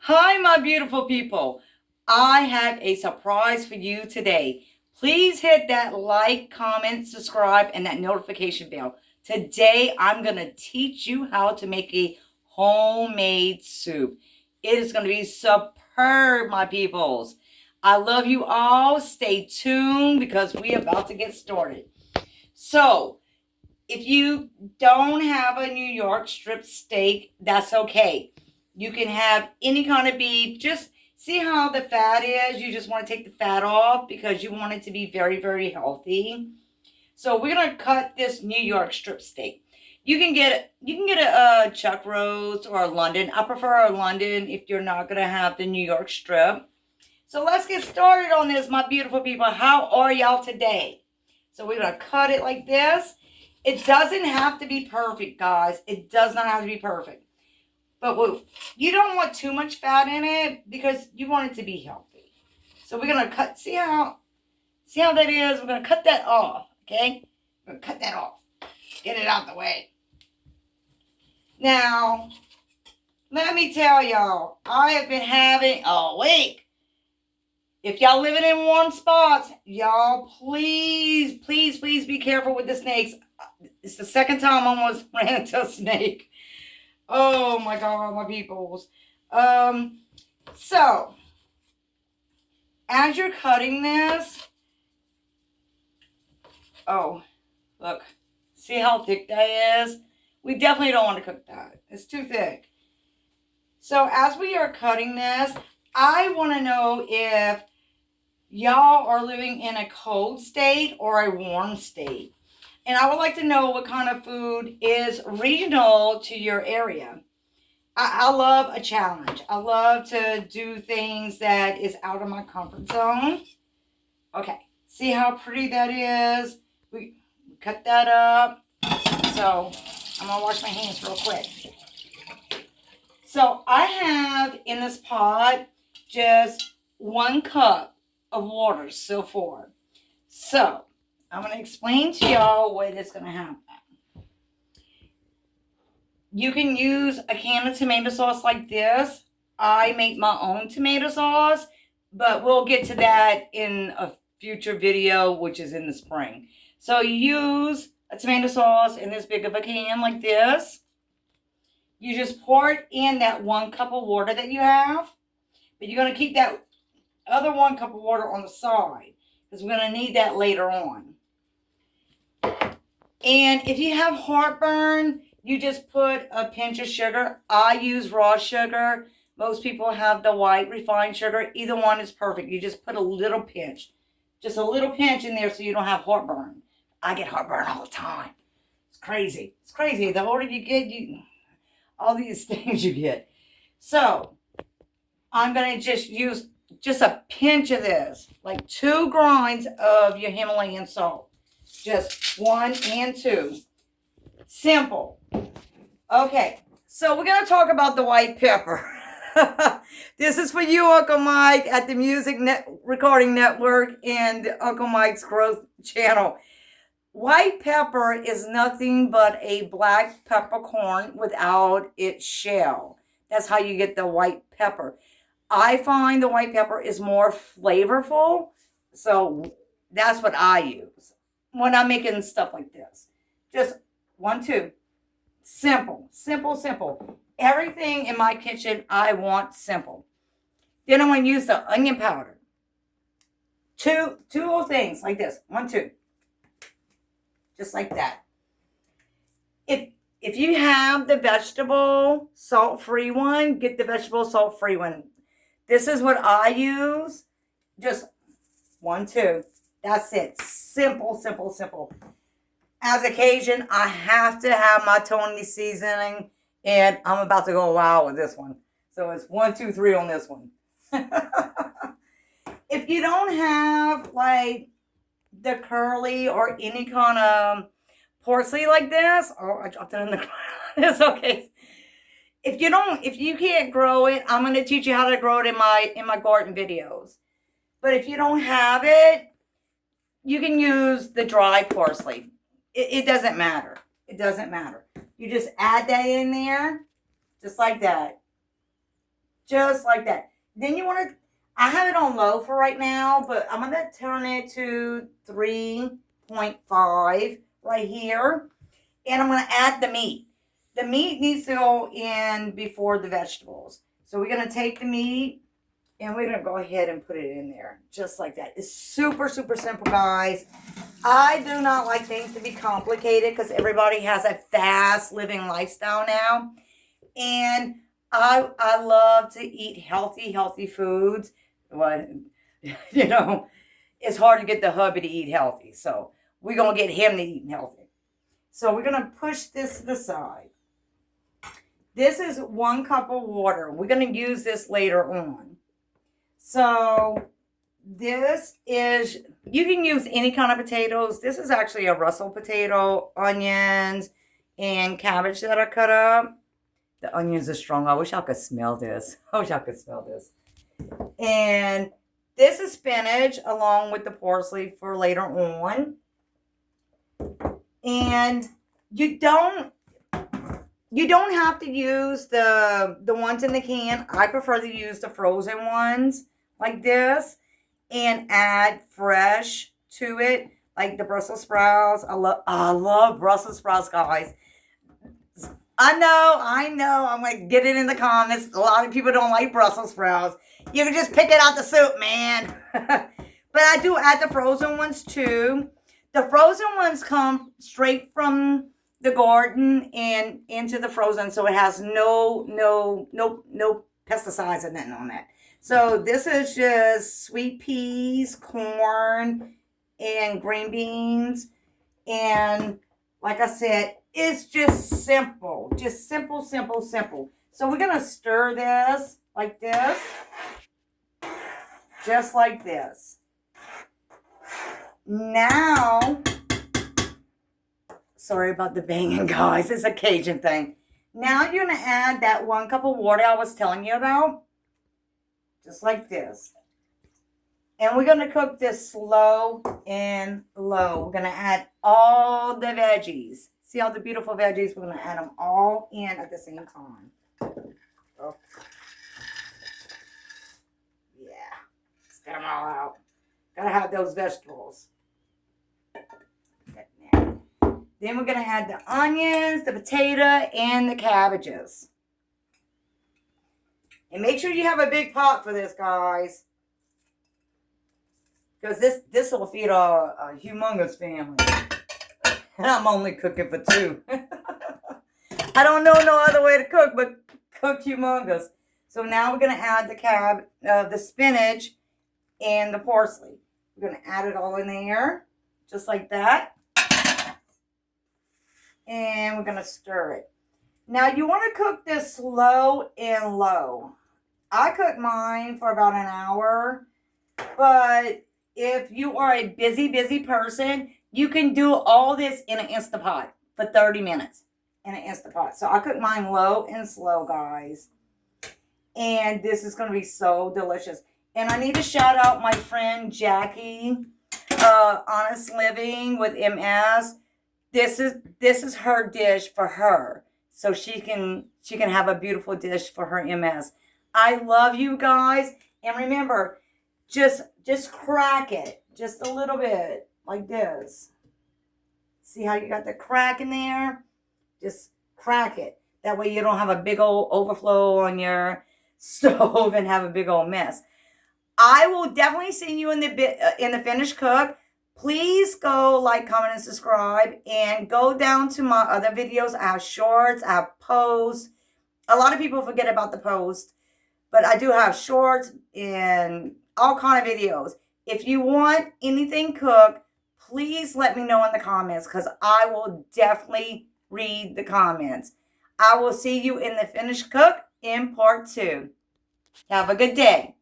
Hi, my beautiful people. I have a surprise for you today. Please hit that like, comment, subscribe, and that notification bell. Today, I'm going to teach you how to make a homemade soup. It is going to be superb, my peoples. I love you all. Stay tuned because we're about to get started. So, if you don't have a New York strip steak, that's okay. You can have any kind of beef. Just see how the fat is. You just want to take the fat off because you want it to be very, very healthy. So we're gonna cut this New York strip steak. You can get a Chuck Rose or a London. I prefer a London if you're not gonna have the New York strip. So let's get started on this, my beautiful people. How are y'all today? So we're gonna cut it like this. It doesn't have to be perfect, guys. It does not have to be perfect. But you don't want too much fat in it because you want it to be healthy. So we're gonna cut. See how that is? We're gonna cut that off. Okay? We're gonna cut that off. Get it out the way. Now, let me tell y'all, I have been having a week. If y'all living in warm spots, y'all please, please, please be careful with the snakes. It's the second time I almost ran into a snake. Oh my God, my peoples. So as you're cutting this, oh, look, see how thick that is? We definitely don't want to cook that. It's too thick. So as we are cutting this, I want to know if y'all are living in a cold state or a warm state. And I would like to know what kind of food is regional to your area. I love a challenge. I love to do things that is out of my comfort zone. Okay, see how pretty that is? We cut that up. So I'm gonna wash my hands real quick. So I have in this pot just 1 cup of water so far. So I'm going to explain to y'all what is going to happen. You can use a can of tomato sauce like this. I make my own tomato sauce, but we'll get to that in a future video, which is in the spring. So you use a tomato sauce in this big of a can like this. You just pour it in that 1 cup of water that you have, but you're going to keep that other 1 cup of water on the side because we're going to need that later on. And if you have heartburn, you just put a pinch of sugar. I use raw sugar. Most people have the white refined sugar. Either one is perfect. You just put a little pinch. Just a little pinch in there so you don't have heartburn. I get heartburn all the time. It's crazy. It's crazy. The older you get, all these things you get. So I'm going to just use just a pinch of this. Like 2 grinds of your Himalayan salt. Just 1 and 2. Simple. Okay, so we're going to talk about the white pepper. This is for you, Uncle Mike, at the Recording Network and Uncle Mike's Growth Channel. White pepper is nothing but a black peppercorn without its shell. That's how you get the white pepper. I find the white pepper is more flavorful, so that's what I use when I'm making stuff like this. Just 1, 2. Simple, simple, simple. Everything in my kitchen, I want simple. Then I'm going to use the onion powder. Two little things like this. 1, 2. Just like that. If you have the vegetable salt-free one, get the vegetable salt-free one. This is what I use. Just 1, 2. That's it. Simple, simple, simple. As occasion, I have to have my Tony seasoning, and I'm about to go wild with this one. So it's 1, 2, 3 on this one. If you don't have like the curly or any kind of parsley like this, I dropped it in the ground. It's okay. If you can't grow it, I'm going to teach you how to grow it in my garden videos. But if you don't have it, you can use the dry parsley. It doesn't matter. It doesn't matter. You just add that in there, just like that. Just like that. Then you want to, I have it on low for right now, but I'm going to turn it to 3.5 right here. And I'm going to add the meat. The meat needs to go in before the vegetables. So we're going to take the meat and we're going to go ahead and put it in there. Just like that. It's super, super simple, guys. I do not like things to be complicated because everybody has a fast living lifestyle now. And I love to eat healthy foods. But, you know, it's hard to get the hubby to eat healthy. So we're going to get him to eat healthy. So we're going to push this to the side. This is 1 cup of water. We're going to use this later on. So this is, you can use any kind of potatoes. This is actually a Brussels potato, onions, and cabbage that I cut up. The onions are strong. I wish I could smell this. And this is spinach along with the parsley for later on. And you don't have to use the ones in the can. I prefer to use the frozen ones like this and add fresh to it, like the Brussels sprouts. I love Brussels sprouts, guys. I know. I'm going to get it in the comments. A lot of people don't like Brussels sprouts. You can just pick it out the soup, man. But I do add the frozen ones too. The frozen ones come straight from the garden and into the frozen, so it has no pesticides and nothing on that. So this is just sweet peas, corn, and green beans. And like I said, it's just simple. Just simple. So we're going to stir this like this. Just like this. Now, sorry about the banging, guys. It's a Cajun thing. Now you're going to add that 1 cup of water I was telling you about. Just like this. And we're going to cook this slow and low. We're going to add all the veggies. See all the beautiful veggies? We're going to add them all in at the same time. Oh. Yeah. Get them all out. Got to have those vegetables. Then we're going to add the onions, the potato, and the cabbages. And make sure you have a big pot for this, guys. Because this will feed a humongous family. And I'm only cooking for 2. I don't know no other way to cook, but cook humongous. So now we're going to add the spinach and the parsley. We're going to add it all in there. Just like that. And we're going to stir it. Now you want to cook this slow and low. I cook mine for about an hour. But if you are a busy person, you can do all this in an Instant Pot for 30 minutes in an Instant Pot. So I cook mine low and slow, guys. And this is going to be so delicious. And I need to shout out my friend Jackie, Honest Living with MS. This is her dish for her. So she can have a beautiful dish for her MS. I love you guys. And remember, just crack it just a little bit like this. See how you got the crack in there? Just crack it. That way you don't have a big old overflow on your stove and have a big old mess. I will definitely see you in the finished cook. Please go like, comment, and subscribe. And go down to my other videos. I have shorts. I have posts. A lot of people forget about the post. But I do have shorts and all kind of videos. If you want anything cooked, please let me know in the comments. Because I will definitely read the comments. I will see you in the finished cook in part 2. Have a good day.